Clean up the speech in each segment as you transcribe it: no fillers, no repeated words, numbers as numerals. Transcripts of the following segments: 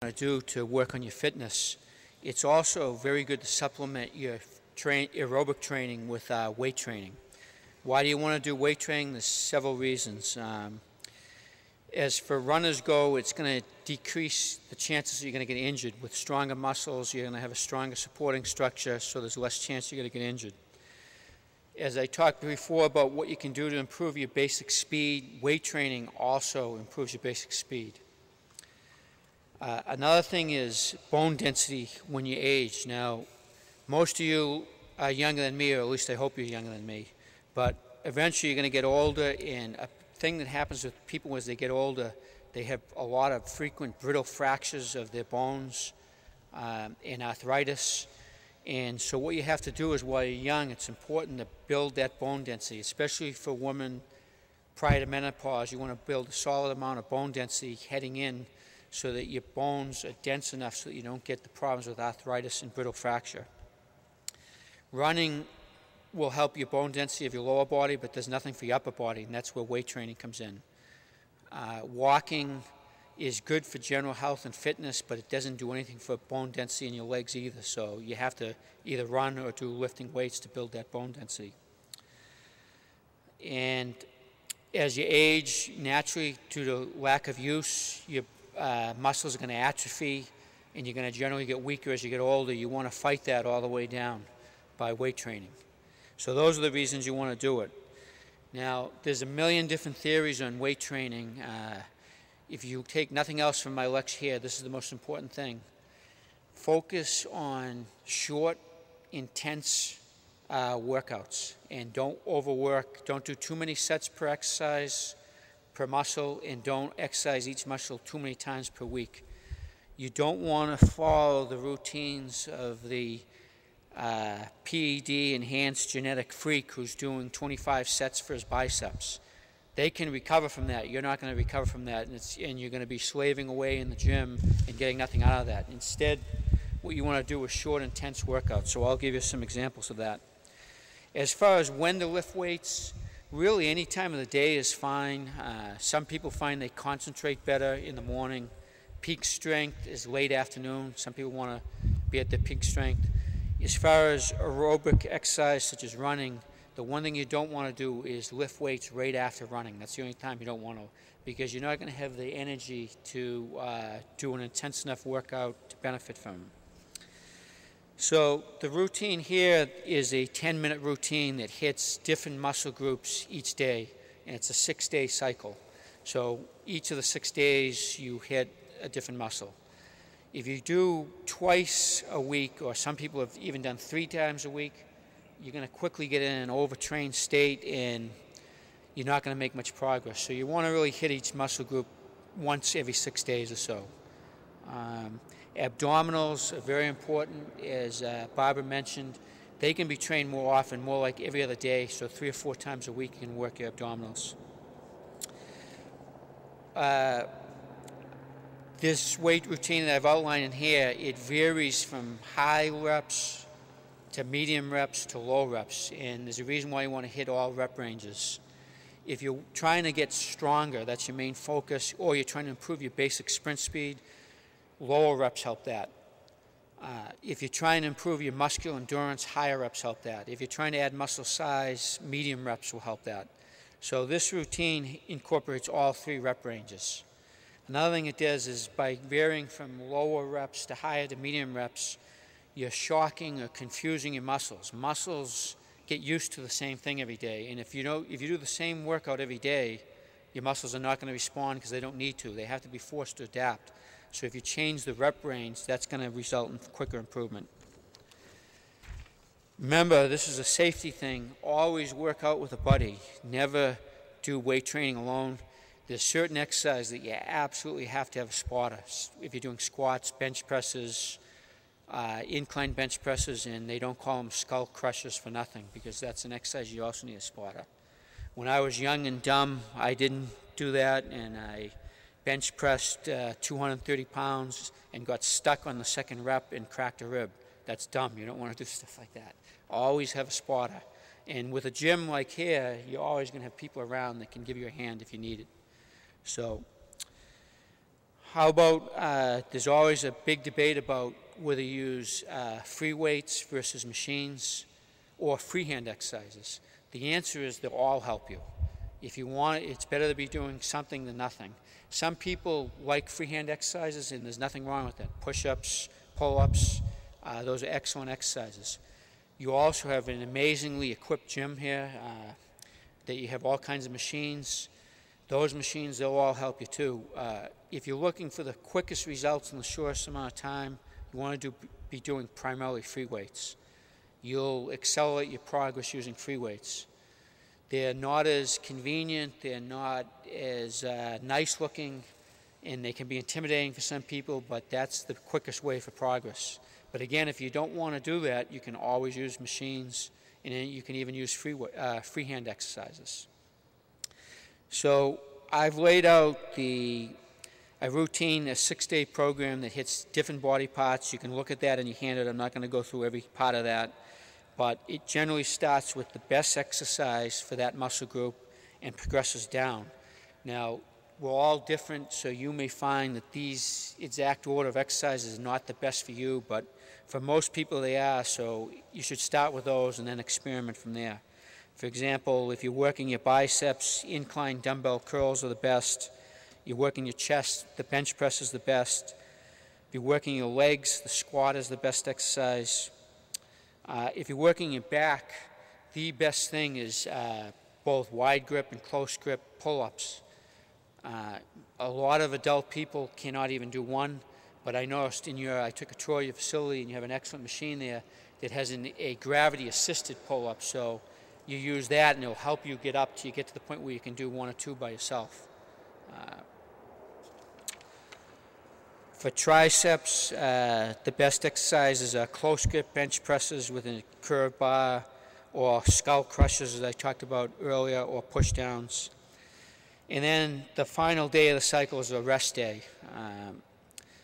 to do to work on your fitness, it's also very good to supplement your aerobic training with weight training. Why do you want to do weight training? There's several reasons. As for runners go, it's going to decrease the chances that you're going to get injured. With stronger muscles, you're going to have a stronger supporting structure, so there's less chance you're going to get injured. As I talked before about what you can do to improve your basic speed, weight training also improves your basic speed. Another thing is bone density when you age. Now, most of you are younger than me, or at least I hope you're younger than me, but eventually you're going to get older, and a thing that happens with people as they get older, they have a lot of frequent brittle fractures of their bones and arthritis. And so what you have to do is while you're young, it's important to build that bone density, especially for women prior to menopause. You want to build a solid amount of bone density heading in so that your bones are dense enough so that you don't get the problems with arthritis and brittle fracture. Running will help your bone density of your lower body, but there's nothing for your upper body, and that's where weight training comes in. Walking is good for general health and fitness, but it doesn't do anything for bone density in your legs either, so you have to either run or do lifting weights to build that bone density. And as you age, naturally, due to lack of use, your muscles are going to atrophy, and you're going to generally get weaker as you get older. You want to fight that all the way down by weight training. So those are the reasons you want to do it. Now, there's a million different theories on weight training. If you take nothing else from my lecture here, this is the most important thing. Focus on short, intense workouts, and don't overwork. Don't do too many sets per exercise, per muscle, and don't exercise each muscle too many times per week. You don't want to follow the routines of the PED enhanced genetic freak who's doing 25 sets for his biceps. They can recover from that. You're not going to recover from that, and you're going to be slaving away in the gym and getting nothing out of that. Instead, what you want to do is short, intense workouts. So I'll give you some examples of that. As far as when to lift weights, really any time of the day is fine. Some people find they concentrate better in the morning. Peak strength is late afternoon. Some people want to be at their peak strength. As far as aerobic exercise such as running, the one thing you don't want to do is lift weights right after running. That's the only time you don't want to, because you're not going to have the energy to do an intense enough workout to benefit from it. So the routine here is a 10-minute routine that hits different muscle groups each day, and it's a 6-day cycle. So each of the 6 days you hit a different muscle. If you do twice a week, or some people have even done 3 times a week, you're going to quickly get in an overtrained state and you're not going to make much progress. So you want to really hit each muscle group once every 6 days or so. Abdominals are very important, as Barbara mentioned. They can be trained more often, more like every other day, so 3 or 4 times a week you can work your abdominals. This weight routine that I've outlined in here, it varies from high reps to medium reps to low reps, and there's a reason why you want to hit all rep ranges. If you're trying to get stronger, that's your main focus, or you're trying to improve your basic sprint speed, lower reps help that. If you're trying to improve your muscular endurance, higher reps help that. If you're trying to add muscle size, medium reps will help that. So this routine incorporates all 3 rep ranges. Another thing it does is by varying from lower reps to higher to medium reps, you're shocking or confusing your muscles. Muscles get used to the same thing every day, and if you do the same workout every day, your muscles are not going to respond because they don't need to. They have to be forced to adapt. So if you change the rep range, that's going to result in quicker improvement. Remember, this is a safety thing. Always work out with a buddy. Never do weight training alone. There's certain exercise that you absolutely have to have a spotter. If you're doing squats, bench presses, incline bench presses, and they don't call them skull crushers for nothing, because that's an exercise you also need a spotter. When I was young and dumb, I didn't do that, and I bench pressed 230 pounds and got stuck on the second rep and cracked a rib. That's dumb. You don't want to do stuff like that. Always have a spotter. And with a gym like here, you're always going to have people around that can give you a hand if you need it. So How about, there's always a big debate about whether you use free weights versus machines or freehand exercises. The answer is they'll all help you. If you want it, it's better to be doing something than nothing. Some people like freehand exercises, and there's nothing wrong with that. Push-ups, pull-ups, those are excellent exercises. You also have an amazingly equipped gym here that you have all kinds of machines. Those machines, they'll all help you too. If you're looking for the quickest results in the shortest amount of time, you want to be doing primarily free weights. You'll accelerate your progress using free weights. They're not as convenient, they're not as nice looking, and they can be intimidating for some people, but that's the quickest way for progress. But again, if you don't want to do that, you can always use machines, and then you can even use freehand exercises. So I've laid out a routine, a 6-day program that hits different body parts. You can look at that in your handout. I'm not going to go through every part of that. But it generally starts with the best exercise for that muscle group and progresses down. Now, we're all different, so you may find that these exact order of exercises are not the best for you, but for most people they are, so you should start with those and then experiment from there. For example, if you're working your biceps, incline dumbbell curls are the best. You're working your chest, the bench press is the best. If you're working your legs, the squat is the best exercise. If you're working your back, the best thing is both wide grip and close grip pull-ups. A lot of adult people cannot even do one, but I noticed I took a tour of your facility and you have an excellent machine there that has a gravity-assisted pull-up, so you use that and it'll help you get up till you get to the point where you can do one or two by yourself. For triceps, the best exercises are close grip bench presses with a curved bar, or skull crushes, as I talked about earlier, or push downs. And then the final day of the cycle is a rest day.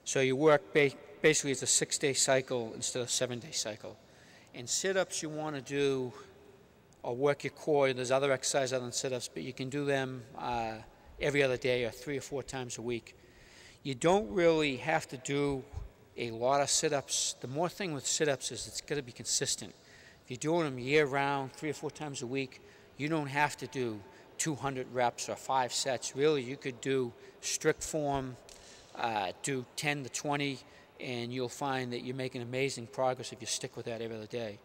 So you work basically it's a 6-day cycle instead of a 7-day cycle. And sit-ups you want to do or work your core. There's other exercises other than sit-ups, but you can do them every other day or 3 or 4 times a week. You don't really have to do a lot of sit-ups. The more thing with sit-ups is it's got to be consistent. If you're doing them year-round, 3 or 4 times a week, you don't have to do 200 reps or 5 sets. Really, you could do strict form, do 10 to 20, and you'll find that you're making amazing progress if you stick with that every other day.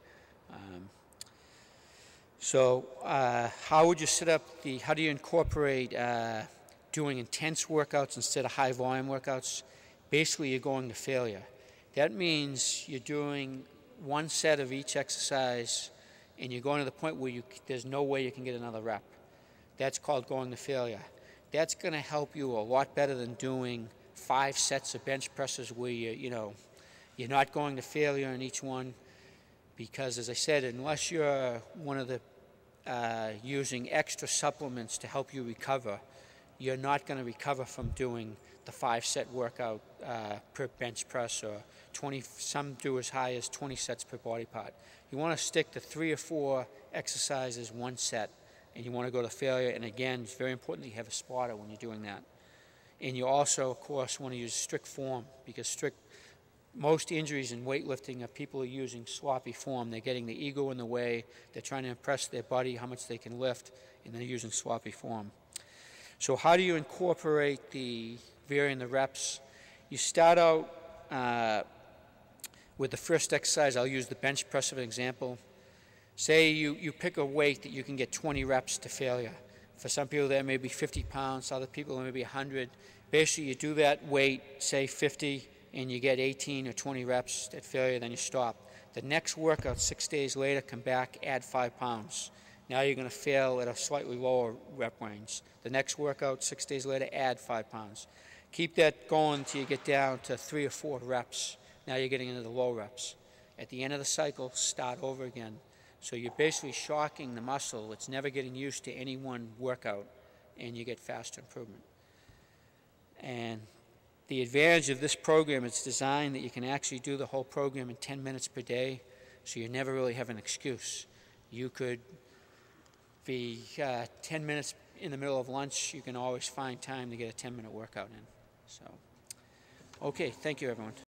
How would you set up how do you incorporate doing intense workouts instead of high volume workouts? Basically, you're going to failure. That means you're doing one set of each exercise and you're going to the point where there's no way you can get another rep. That's called going to failure. That's going to help you a lot better than doing 5 sets of bench presses where you're not going to failure in each one, because as I said, unless you're one of the using extra supplements to help you recover, you're not going to recover from doing the 5-set workout per bench press, or 20. Some do as high as 20 sets per body part. You want to stick to 3 or 4 exercises, 1 set, and you want to go to failure. And again, it's very important that you have a spotter when you're doing that. And you also, of course, want to use strict form, because most injuries in weightlifting are people who are using sloppy form. They're getting the ego in the way. They're trying to impress their buddy how much they can lift, and they're using sloppy form. So how do you incorporate varying the reps? You start out with the first exercise. I'll use the bench press as an example. Say you pick a weight that you can get 20 reps to failure. For some people that may be 50 pounds, other people it may be 100. Basically, you do that weight, say 50, and you get 18 or 20 reps at failure, then you stop. The next workout, 6 days later, come back, add 5 pounds. Now you're going to fail at a slightly lower rep range. The next workout, 6 days later, add 5 pounds. Keep that going until you get down to 3 or 4 reps. Now you're getting into the low reps. At the end of the cycle, start over again. So you're basically shocking the muscle. It's never getting used to any one workout, and you get faster improvement. And the advantage of this program, it's designed that you can actually do the whole program in 10 minutes per day, so you never really have an excuse. You could be 10 minutes in the middle of lunch. You can always find time to get a 10-minute workout in. So Okay, thank you, everyone.